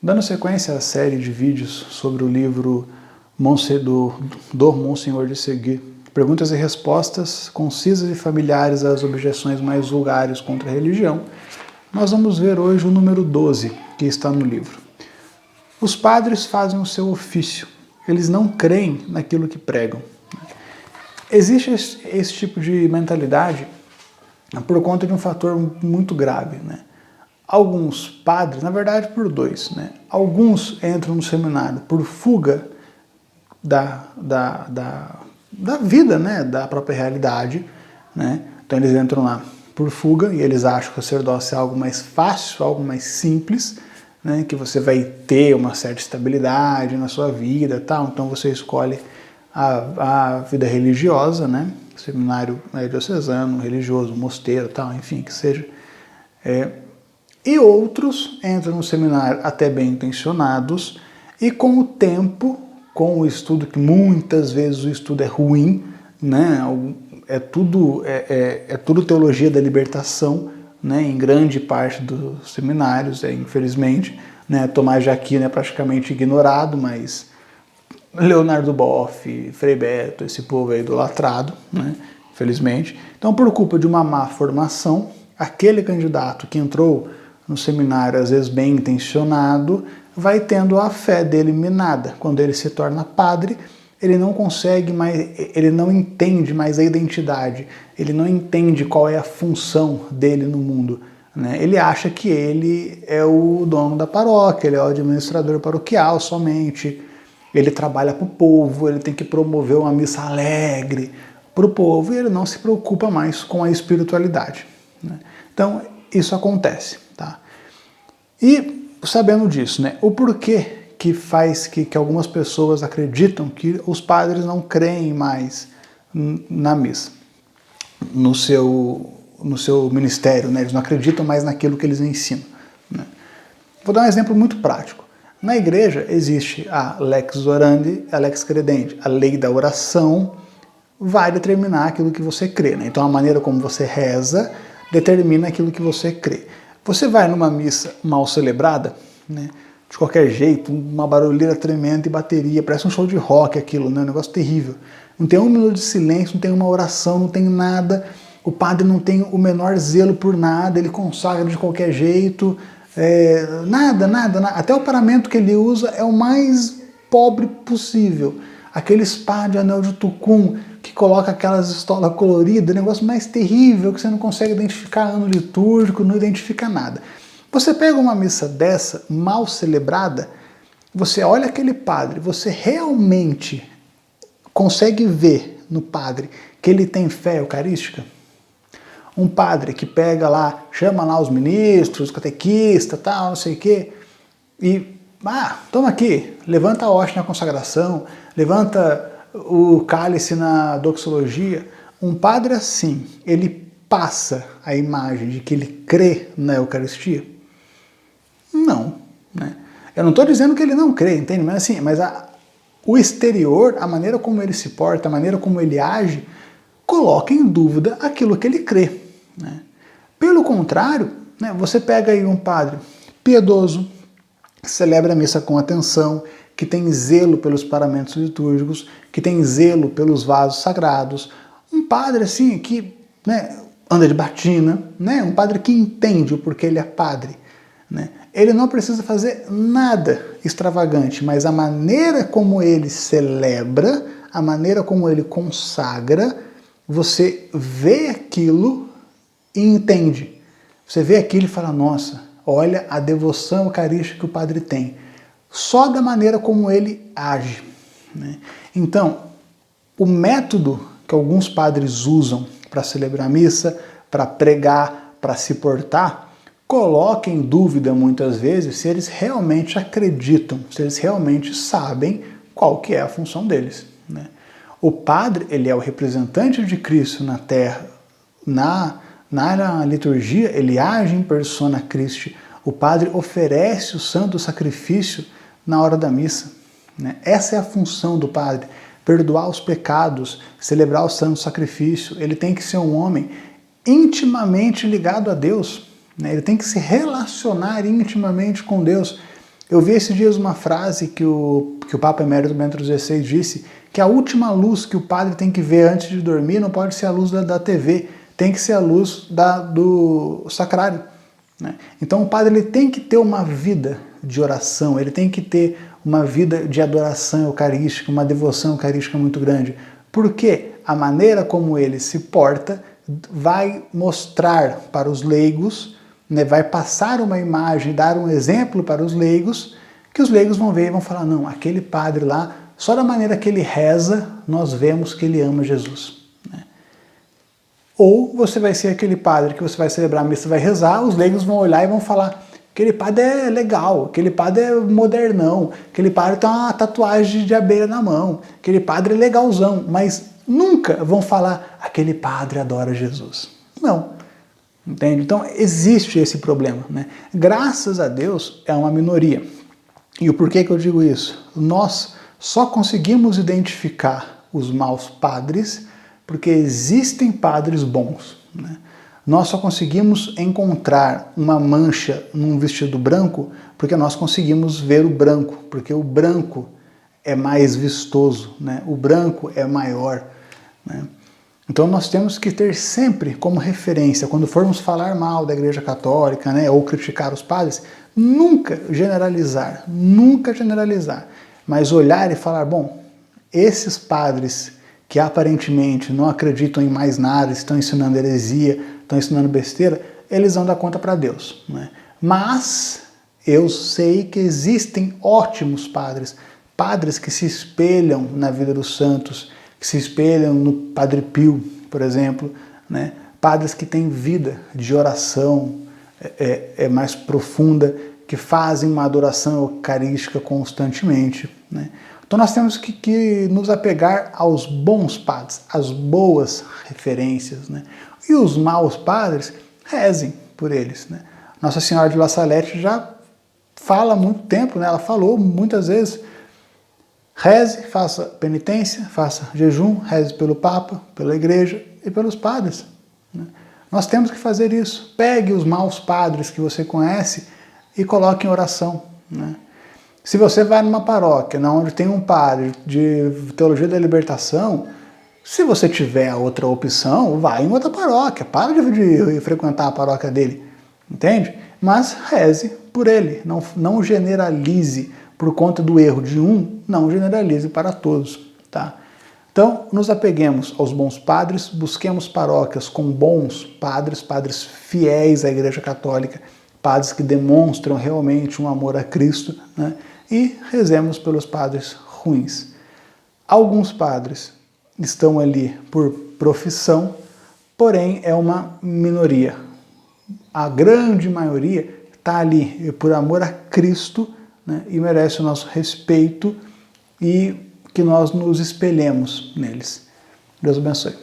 Dando sequência à série de vídeos sobre o livro do Monsenhor de Seguir, perguntas e respostas concisas e familiares às objeções mais vulgares contra a religião, nós vamos ver hoje o número 12, que está no livro. Os padres fazem o seu ofício, eles não creem naquilo que pregam. Existe esse tipo de mentalidade por conta de um fator muito grave, né? Alguns padres, na verdade por dois, né? Alguns entram no seminário por fuga da vida, né? Da própria realidade, né? Então eles entram lá por fuga e eles acham que o sacerdócio é algo mais fácil, algo mais simples, né? Que você vai ter uma certa estabilidade na sua vida, tal. Então você escolhe a vida religiosa, né? Seminário diocesano, religioso, mosteiro, tal, enfim, que seja. E outros entram no seminário até bem intencionados e com o tempo, com o estudo, que muitas vezes o estudo é ruim, né? É tudo teologia da libertação, né? Em grande parte dos seminários, infelizmente, né? Tomás de Aquino é praticamente ignorado, mas Leonardo Boff, Frei Beto, esse povo é idolatrado, né? Infelizmente. Então, por culpa de uma má formação, aquele candidato que entrou no seminário, às vezes bem intencionado, vai tendo a fé dele minada. Quando ele se torna padre, ele não consegue mais, ele não entende mais a identidade, ele não entende qual é a função dele no mundo, né? Ele acha que ele é o dono da paróquia, ele é o administrador paroquial somente, ele trabalha para o povo, ele tem que promover uma missa alegre para o povo e ele não se preocupa mais com a espiritualidade, né? Então, isso acontece, tá? E sabendo disso, né, o porquê que faz que algumas pessoas acreditam que os padres não creem mais na missa, no seu ministério, né, eles não acreditam mais naquilo que eles ensinam, né? Vou dar um exemplo muito prático. Na igreja existe a lex orandi, a lex credenti, a lei da oração vai determinar aquilo que você crê, né? Então a maneira como você reza determina aquilo que você crê. Você vai numa missa mal celebrada, né? De qualquer jeito, uma barulheira tremenda e bateria, parece um show de rock aquilo, né? Um negócio terrível. Não tem um minuto de silêncio, não tem uma oração, não tem nada. O padre não tem o menor zelo por nada, ele consagra de qualquer jeito, nada. Até o paramento que ele usa é o mais pobre possível. Aqueles pá de anel de tucum que coloca aquelas estolas coloridas, negócio mais terrível, que você não consegue identificar ano litúrgico, não identifica nada. Você pega uma missa dessa, mal celebrada, você olha aquele padre, você realmente consegue ver no padre que ele tem fé eucarística? Um padre que pega lá, chama lá os ministros, catequista, tal, não sei o quê, e, toma aqui, levanta a hóstia na consagração, levanta o cálice na doxologia. Um padre assim, ele passa a imagem de que ele crê na Eucaristia? Não, né? Eu não estou dizendo que ele não crê, entende? Mas assim, o exterior, a maneira como ele se porta, a maneira como ele age, coloca em dúvida aquilo que ele crê, né? Pelo contrário, né, você pega aí um padre piedoso, que celebra a missa com atenção, que tem zelo pelos paramentos litúrgicos, que tem zelo pelos vasos sagrados, um padre assim que, né, anda de batina, né, um padre que entende o porquê ele é padre, né? Ele não precisa fazer nada extravagante, mas a maneira como ele celebra, a maneira como ele consagra, você vê aquilo e entende. Você vê aquilo e fala, nossa, olha a devoção eucarística que o padre tem, só da maneira como ele age, né? Então, o método que alguns padres usam para celebrar a missa, para pregar, para se portar, coloca em dúvida muitas vezes se eles realmente acreditam, se eles realmente sabem qual que é a função deles, né? O padre, ele é o representante de Cristo na terra, na liturgia, ele age em persona Christi. O padre oferece o santo sacrifício na hora da missa, né? Essa é a função do padre, perdoar os pecados, celebrar o santo sacrifício. Ele tem que ser um homem intimamente ligado a Deus, né? Ele tem que se relacionar intimamente com Deus. Eu vi esses dias uma frase que o Papa Emérito Bento XVI disse, que a última luz que o padre tem que ver antes de dormir não pode ser a luz da TV, tem que ser a luz do sacrário. Né? Então o padre ele tem que ter uma vida de oração, ele tem que ter uma vida de adoração eucarística, uma devoção eucarística muito grande. Porque a maneira como ele se porta vai mostrar para os leigos, né, vai passar uma imagem, dar um exemplo para os leigos, que os leigos vão ver e vão falar, não, aquele padre lá, só da maneira que ele reza, nós vemos que ele ama Jesus. Né? Ou você vai ser aquele padre que você vai celebrar a missa e vai rezar, os leigos vão olhar e vão falar, aquele padre é legal, aquele padre é modernão, aquele padre tem uma tatuagem de abelha na mão, aquele padre é legalzão, mas nunca vão falar, aquele padre adora Jesus. Não. Entende? Então existe esse problema. Né? Graças a Deus é uma minoria. E o porquê que eu digo isso? Nós só conseguimos identificar os maus padres porque existem padres bons. Né? Nós só conseguimos encontrar uma mancha num vestido branco porque nós conseguimos ver o branco, porque o branco é mais vistoso, né? O branco é maior. Né? Então nós temos que ter sempre como referência, quando formos falar mal da Igreja Católica, né, ou criticar os padres, nunca generalizar, mas olhar e falar, bom, esses padres que aparentemente não acreditam em mais nada, estão ensinando heresia, estão ensinando besteira, eles vão dar conta para Deus. Né? Mas eu sei que existem ótimos padres, padres que se espelham na vida dos santos, que se espelham no Padre Pio, por exemplo, né? Padres que têm vida de oração mais profunda, que fazem uma adoração eucarística constantemente. Né? Então nós temos que nos apegar aos bons padres, às boas referências. Né? E os maus padres, rezem por eles. Né? Nossa Senhora de La Salette já fala há muito tempo, né? Ela falou muitas vezes, reze, faça penitência, faça jejum, reze pelo Papa, pela Igreja e pelos padres. Né? Nós temos que fazer isso. Pegue os maus padres que você conhece e coloque em oração. Né? Se você vai numa paróquia onde tem um padre de teologia da libertação, se você tiver a outra opção, vai em outra paróquia. Para de frequentar a paróquia dele. Entende? Mas reze por ele. Não generalize. Por conta do erro de um, não generalize para todos. Tá? Então, nos apeguemos aos bons padres, busquemos paróquias com bons padres, padres fiéis à Igreja Católica, padres que demonstram realmente um amor a Cristo, né? E rezemos pelos padres ruins. Alguns padres estão ali por profissão, porém é uma minoria. A grande maioria está ali por amor a Cristo, né, e merece o nosso respeito e que nós nos espelhemos neles. Deus abençoe.